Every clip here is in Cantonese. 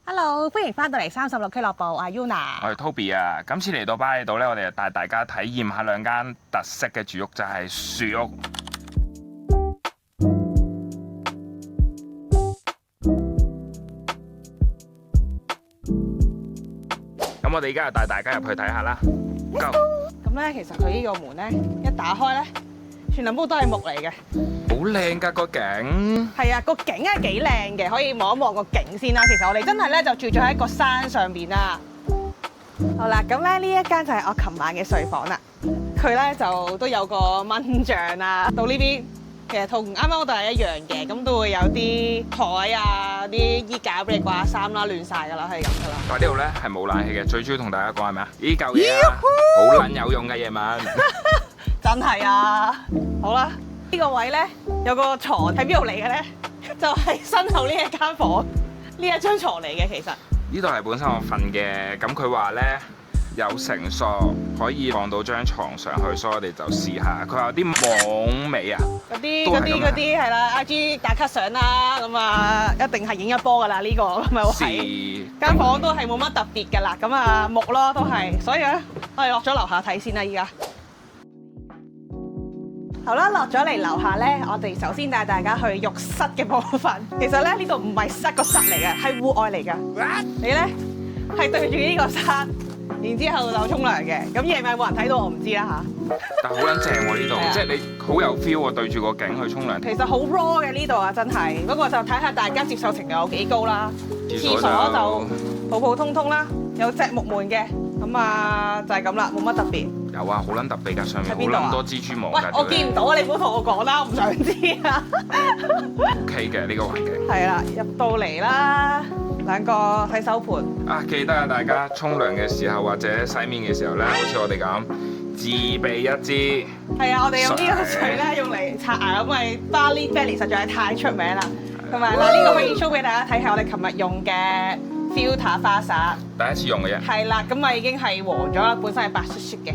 Hello，歡迎翻到嚟36俱樂部，我係 Yuna。我係 Toby 啊！今次嚟到巴厘島咧，我哋就帶大家體驗下兩間特色嘅住屋，就係樹屋。咁我哋而家就帶大家入去睇下啦。Go！咁咧，其實佢呢個門咧一打開咧，全部都係木嚟嘅。好靚㗎個景。係啊，個景係幾靚嘅，可以望一望個景先啦。其實我哋真係咧就住咗喺個山上邊啦。好啦，咁咧呢一間就係我琴晚嘅睡房啦。佢咧就都有個蚊帳啊，到呢邊其實同啱啱嗰度係一樣嘅，咁都會有啲台啊、啲衣架俾你掛衫啦，亂晒㗎啦，係咁㗎啦。但係呢度咧係冇冷氣嘅，最主要同大家講係咩啊？呢嚿嘢啊，好撚有用嘅夜晚。真係啊！好啦，呢個位咧有個床喺邊度嚟嘅咧？就係身後呢一間房，呢一張床嚟嘅其實。呢度係本身我瞓嘅，咁佢話咧有繩索可以放到張床上去，所以我哋就試下。佢話有啲網尾啊，嗰啲係啦 ，IG 打卡相啦，咁啊一定係影一波㗎啦呢個咁嘅位。間房都係冇乜特別㗎啦，咁啊木咯都係，所以咧我哋落咗樓下睇先啦依家。好啦，落咗嚟樓下咧，我哋首先帶大家去浴室嘅部分。其實咧呢度唔係室個室嚟嘅，係戶外嚟㗎。你咧係對住呢個山，然之後就沖涼嘅。咁夜晚冇人睇到我唔知啦嚇。但係好撚正喎呢度，即係你好有 feel 喎，對住個景去沖涼。其實好 raw 嘅呢度啊，真係。不過就睇下大家接受程度有幾高啦。廁所就普普通通啦，有隻木門嘅。咁啊就係咁啦，冇乜特別。有啊，好撚特別㗎，上面好撚多蜘蛛網㗎。喂，我見唔到啊！你唔好同我講啦，我唔想知啊。OK 嘅呢個環境。係啦，入到嚟啦，兩個洗手盆。啊，記得啊，大家沖涼嘅時候或者洗面嘅時候咧，好似我哋咁自備一支。係啊，我哋用呢個水咧用嚟刷牙，因為 Bali Belly 實在係太出名啦。同埋嗱，呢個可以 show 俾大家睇下我哋琴日用嘅 filter 花灑。第一次用嘅啫。係啦，咁啊已經係黃咗啦，本身係白雪雪嘅。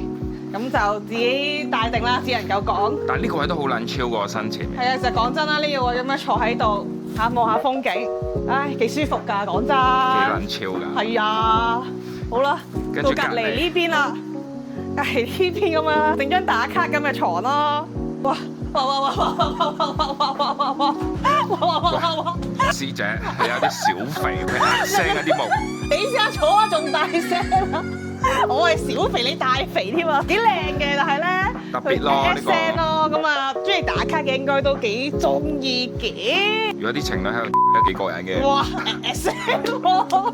咁就自己帶定啦，只能夠講。但係呢個位都好撚超過身前面。係啊，就講真啦，呢個位咁樣坐喺度嚇望下風景，唉幾舒服㗎，講真。幾撚超㗎？係啊，好啦，到隔離呢邊啦，隔離呢邊咁樣整張打卡咁嘅床咯。哇！哇！師姐係有啲小肥，佢大聲一啲木。你試下坐啊，仲大聲啊！我係小肥，你大肥添啊，幾靚嘅，但係咧特別咯呢個。聲咯，咁啊中意打卡嘅應該都幾中意嘅。如果啲情侶喺度都幾過癮嘅。哇！聲喎。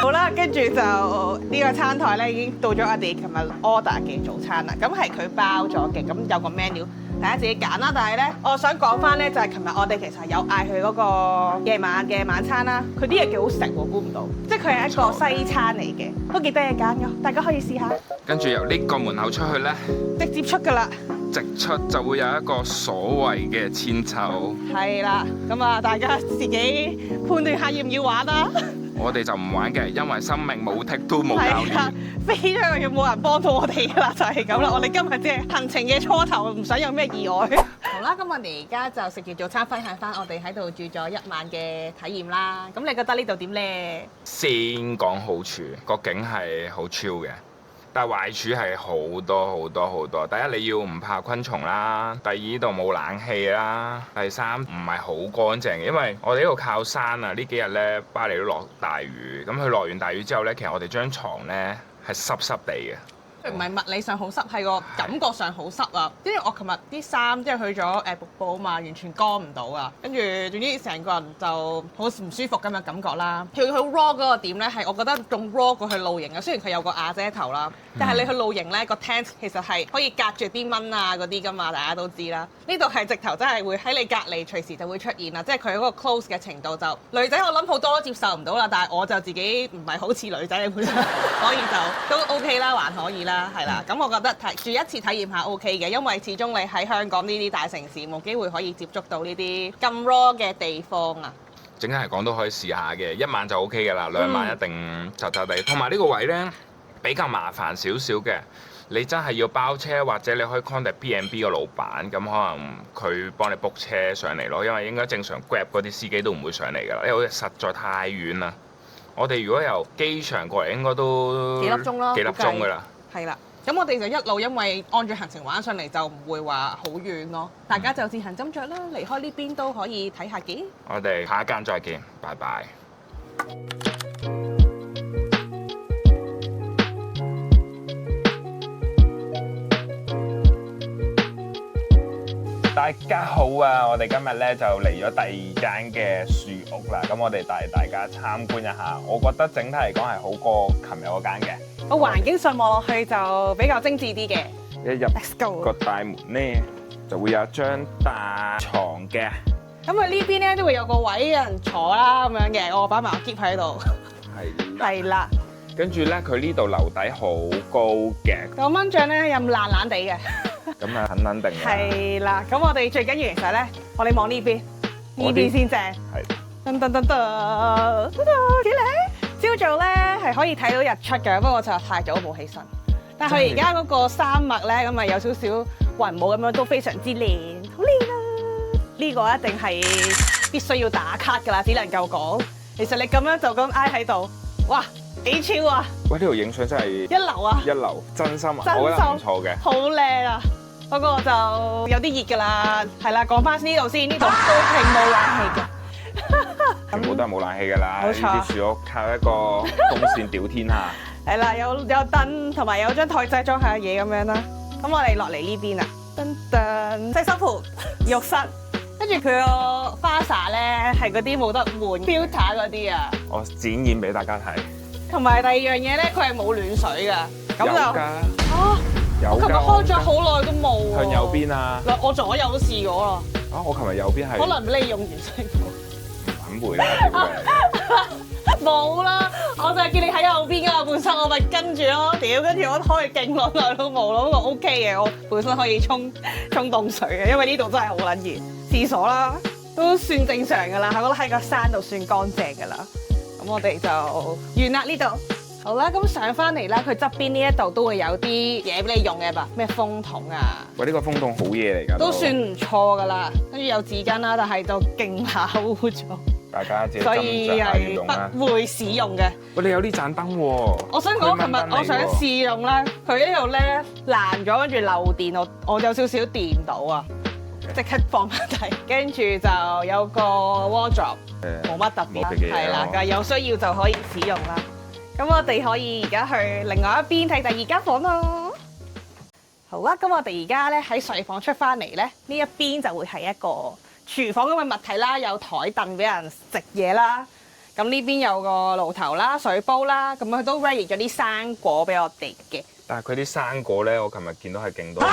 好啦，跟住就呢個餐台咧已經到咗我哋琴日 order 嘅早餐啦。咁係佢包咗嘅，咁有個 menu。大家自己揀啦，但係咧，我想講翻咧，就係琴日我哋其實有嗌佢嗰個夜晚嘅晚餐啦。佢啲嘢幾好食喎，估唔到，即係佢係一個西餐嚟嘅，都幾得嘢揀㗎，大家可以試下。跟住由呢個門口出去咧，直接出㗎啦。直出就會有一個所謂嘅千秋。係啦，咁啊，大家自己判斷下要唔要玩啦。我哋就唔玩嘅，因為生命冇剔都冇教練。飛咗去冇人幫到我哋㗎啦，就係咁啦。我哋今日即係行程嘅初頭，唔想有咩意外。好啦，咁我哋而家就食完早餐，分享翻我哋喺度住咗一晚嘅體驗啦。咁你覺得呢度點咧？先講好處，個景係好超嘅。但係壞處係好多好多好多。第一，你要唔怕昆蟲啦；第二，呢度冇冷氣啦；第三，唔係好乾淨嘅，因為我哋呢度靠山啊。呢幾日咧，巴黎都落大雨。咁佢落完大雨之後咧，其實我哋張床咧係濕濕地嘅。佢唔係物理上好濕，係個感覺上好濕啊！因為我琴日啲衫即係去咗瀑布啊嘛，完全乾唔到啊。跟住總之成個人就好唔舒服咁嘅感覺啦。佢好 raw 嗰個點咧，係我覺得仲 raw 過去露營啊。雖然佢有個瓦遮頭啦，但係你去露營咧，個 tent 其實係可以隔住啲蚊啊嗰啲噶嘛，大家都知啦。呢度係直頭真係會喺你隔離隨時就會出現啦，即係佢嗰個 close 嘅程度就女仔我諗好多都接受唔到啦，但係我就自己唔係好似女仔嘅本身，所以就都 OK 啦，還可以啦。係啦，咁我覺得住一次體驗下 OK 嘅，因為始終你喺香港呢啲大城市冇機會可以接觸到呢啲咁 raw 嘅地方啊。整體嚟講都可以試下嘅，一晚就 OK 㗎啦，兩晚一定窒窒地。同埋呢個位呢，比較麻煩少少嘅，你真係要包車或者你可以 contact B&B 個老闆，咁可能佢幫你 book 車上嚟咯，因為應該正常 Grab 嗰啲司機都唔會上嚟㗎啦，因為實在太遠啦。我哋如果由機場過嚟，應該都幾粒鐘咯，幾粒鐘㗎啦。係啦，咁我哋就一路因為按住行程玩上嚟，就唔會話好遠咯。大家就自行斟酌啦，離開呢邊都可以睇下嘅。我哋下一間再見，拜拜。大家好啊！我哋今日咧就嚟咗第二間嘅樹屋啦，咁我哋帶大家參觀一下。我覺得整體嚟講係好過琴日嗰間嘅。個環境上望落去就比較精緻啲嘅。一入個大門咧，就會有張大床嘅。咁佢呢邊咧都會有個位有人坐啦咁樣嘅，我擺埋個篋喺度。係啦。跟住咧，佢呢度樓底好高嘅。個蚊帳咧有爛爛地嘅。咁啊，肯定嘅。係啦，咁我哋最緊要其實咧，我哋望呢邊，呢邊先正。係。噔噔噔噔，嗰度幾靚。朝早咧係可以睇到日出嘅，不過我就太早冇起身。但係佢而家嗰個山脈咧，咁啊有少少雲霧咁樣，都非常之靚，好靚啊！呢個一定係必須要打卡㗎啦，只能夠講。其實你咁樣就咁挨喺度，哇，幾超啊！喂，呢度影相真係一流啊！一流，真心啊，真心我覺得唔錯嘅。好靚啊！不過就有啲熱㗎啦，係啦，講翻呢度先，呢度都係冇冷氣嘅。全部都係冇冷氣㗎啦，冇錯呢啲樹屋靠一個風扇屌天下。係啦，有凳同埋有張台仔裝下嘢咁樣啦。咁我哋落嚟呢邊啊，噔噔，洗手盆、浴室，跟住佢個花灑咧係嗰啲冇得換 filter 嗰啲啊。我展現俾大家睇。同埋第二樣嘢咧，佢係冇暖水㗎，咁就有㗎，啊，有㗎。我琴日開咗好耐都冇喎。向右邊啊！嗱，我左右都試過啦。啊，我琴日右邊係可能俾你用完先冇。唔肯回啦，屌你！冇啦，我就係見你喺右邊㗎，本身我咪跟住咯，屌，跟住我開勁耐都冇咯，不過 OK 嘅，我本身可以沖凍水嘅，因為呢度真係好撚熱。廁所啦，都算正常㗎啦，我覺得喺個山度算乾淨㗎啦。咁我哋就完啦呢度。好啦，咁上翻嚟啦，佢側邊呢一度都會有啲嘢俾你用嘅吧？咩風筒啊？喂，呢個風筒好嘢嚟㗎，都算唔錯㗎啦。跟住有紙巾啦，但係就勁下污咗。大家自己所以斟酌下要係用啦。不會使用嘅。喂，你有呢盞燈喎？我想講，琴日我想試用咧，佢呢度咧爛咗，跟住漏電，我有少少電到啊，即刻放翻低，跟住就有個 wardrobe，冇乜特別，係啦，但係有需要就可以使用啦。咁我哋可以而家去另外一邊睇第二間房咯。好啦，咁我哋而家咧喺睡房出翻嚟咧，呢一邊就會係一個廚房咁嘅物體啦，有台凳俾人食嘢啦。咁呢邊有個爐頭啦、水煲啦，咁佢都 ready 咗啲生果俾我哋嘅。但係佢啲生果咧，我琴日見到係勁多嘢。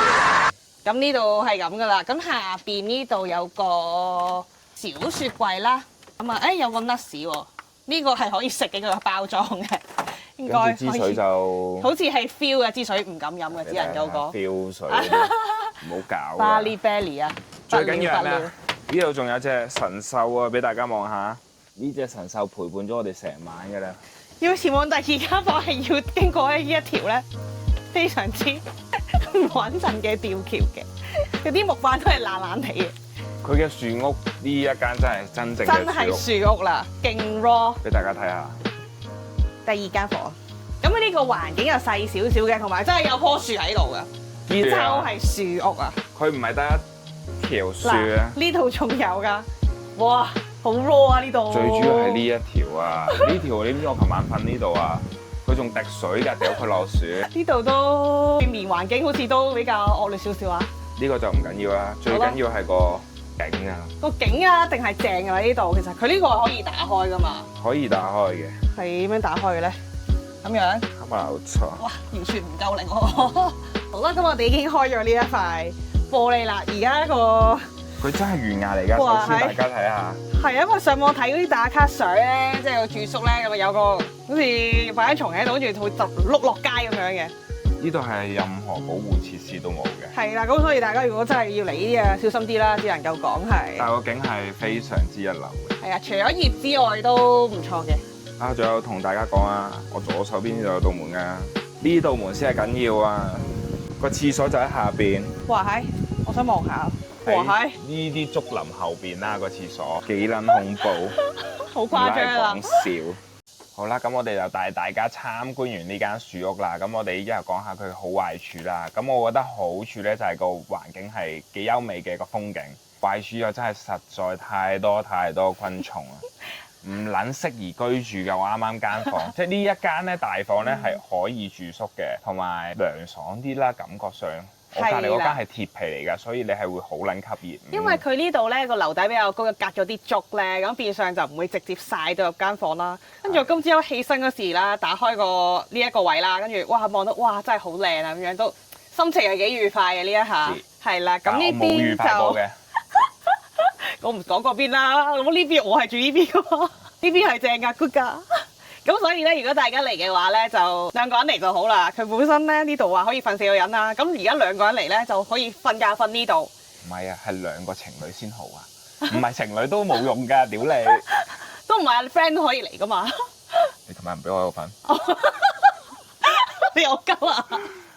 咁呢度係咁噶啦，咁下邊呢度有個小雪櫃啦。咁啊，有個 nuts 喎，呢個係可以食嘅個包裝嘅，應該可以。支水就好似係 feel 嘅支水，唔敢飲嘅，只能夠講。feel 水，唔好搞。Barley Belly 啊，最緊要係咩啊？呢度仲有隻神獸啊，俾大家望下。呢隻神獸陪伴咗我哋成晚㗎啦。要前往第二間房係要經過呢一條咧非常之唔穩陣嘅吊橋嘅，嗰啲木板都係爛爛地嘅。佢嘅樹屋呢一間真係真正嘅真係樹屋啦，勁 raw。俾大家睇下。第二間房，咁呢個環境又細少少嘅，同埋真係有棵樹喺度㗎，就係樹屋啊。佢唔係得一條樹啊，呢度仲有㗎，哇，好 raw 啊呢度。最主要係呢一條啊，呢條你知我琴晚瞓呢度啊，佢仲滴水㗎，掉佢落樹。呢度都對面環境好似都比較惡劣少少啊。呢個就唔緊要啦，最緊要係個景啊。個景啊，一定係正㗎啦呢度。其實佢呢個係可以打開㗎嘛。可以打開嘅。係點樣打開嘅咧？咁樣。冇錯。哇，完全唔夠力喎。好啦，咁我哋已經開咗呢一塊玻璃啦，而家個。佢真係懸崖嚟㗎，首先大家睇下。係啊，因為上網睇嗰啲打卡相咧，即係個住宿咧，咁啊有個好似擺喺床喺度，跟住佢就碌落街咁樣嘅。呢度係任何保護設施都冇嘅。係啦，咁所以大家如果真係要嚟呢啲啊，小心啲啦，只能夠講係。但係個景係非常之一流嘅。係啊，除咗葉之外都唔錯嘅。啊，仲有同大家講啊，我左手邊呢度有道門㗎，呢道門先係緊要啊。個廁所就喺下邊。哇係，我想望下。哇係！呢啲竹林後邊啦，個廁所幾撚恐怖，好誇張啦！唔係講笑。好啦，咁我哋就帶大家參觀完呢間樹屋啦。咁我哋一係講下佢好壞處啦。咁我覺得好處呢，就係個環境係幾優美嘅個風景，壞處又真係實在太多昆蟲啦，唔撚適宜居住嘅。我啱啱間房，即係呢一間咧大房咧係可以住宿嘅，同埋涼爽啲啦，感覺上。我隔離嗰間係鐵皮嚟㗎，所以你係會好撚吸熱。因為佢呢度咧個樓底比較高，隔咗啲竹咧，咁變相就唔會直接曬到入間房啦。跟住我今朝起身嗰時啦，打開個呢一個位啦，跟住哇望到哇真係好靚啊咁樣，都心情係幾愉快嘅呢一下。係啦，咁呢邊就我唔講嗰邊啦，咁呢邊我係住呢邊㗎嘛，呢邊係正㗎 good 㗎。咁所以咧，如果大家嚟嘅話咧，就兩個人嚟就好啦。佢本身咧呢度話可以瞓4個人啦，咁而家兩個人嚟咧就可以瞓覺瞓呢度。唔係啊，係兩個情侶先好啊，唔係情侶都冇用㗎，屌你！都唔係啊，friend 都可以嚟噶嘛。你琴日唔俾我瞓，你有鳩啊？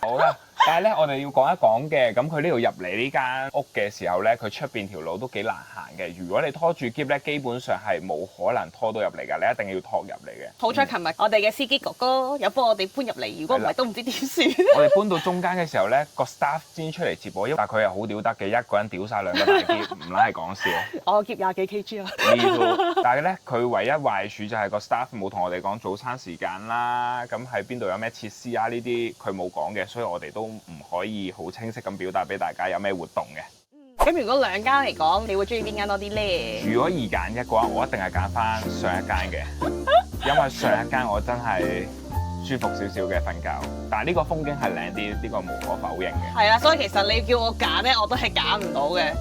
好啦。但係咧，我哋要講一講嘅，咁佢呢度入嚟呢間屋嘅時候咧，佢出邊條路都幾難行嘅。如果你拖住篋咧，基本上係冇可能拖到入嚟㗎，你一定要托入嚟嘅。好彩琴日我哋嘅司機哥哥有幫我哋搬入嚟，如果唔係都唔知點算。我哋搬到中間嘅時候咧，個 staff 先出嚟接我，但係佢係好屌得嘅，一個人屌晒兩個大篋，唔撚係講笑。我篋20幾 kg 啊！但係咧，佢唯一壞處就係個 staff 冇同我哋講早餐時間啦，咁喺邊度有咩設施啊？呢啲佢冇講嘅，所以我哋都唔可以好清晰咁表達俾大家有咩活動嘅。咁如果兩間嚟講，你會中意邊間多啲咧？如果2揀1嘅話，我一定係揀翻上一間嘅，因為上一間我真係舒服少少嘅瞓覺，但係呢個風景係靚啲，呢個無可否認嘅。係啦，所以其實你叫我揀咧，我都係揀唔到嘅。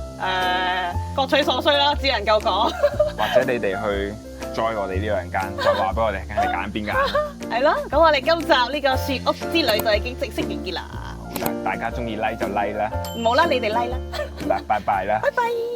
各取所需啦，只能夠講。或者你哋去 join 我哋呢兩間，再話俾我哋聽你揀邊間。係咯，咁我哋今集呢個樹屋之旅就已經正式完結啦。大家中意 like 就 like 啦，唔好啦，你哋 like 啦。拜拜啦。拜拜。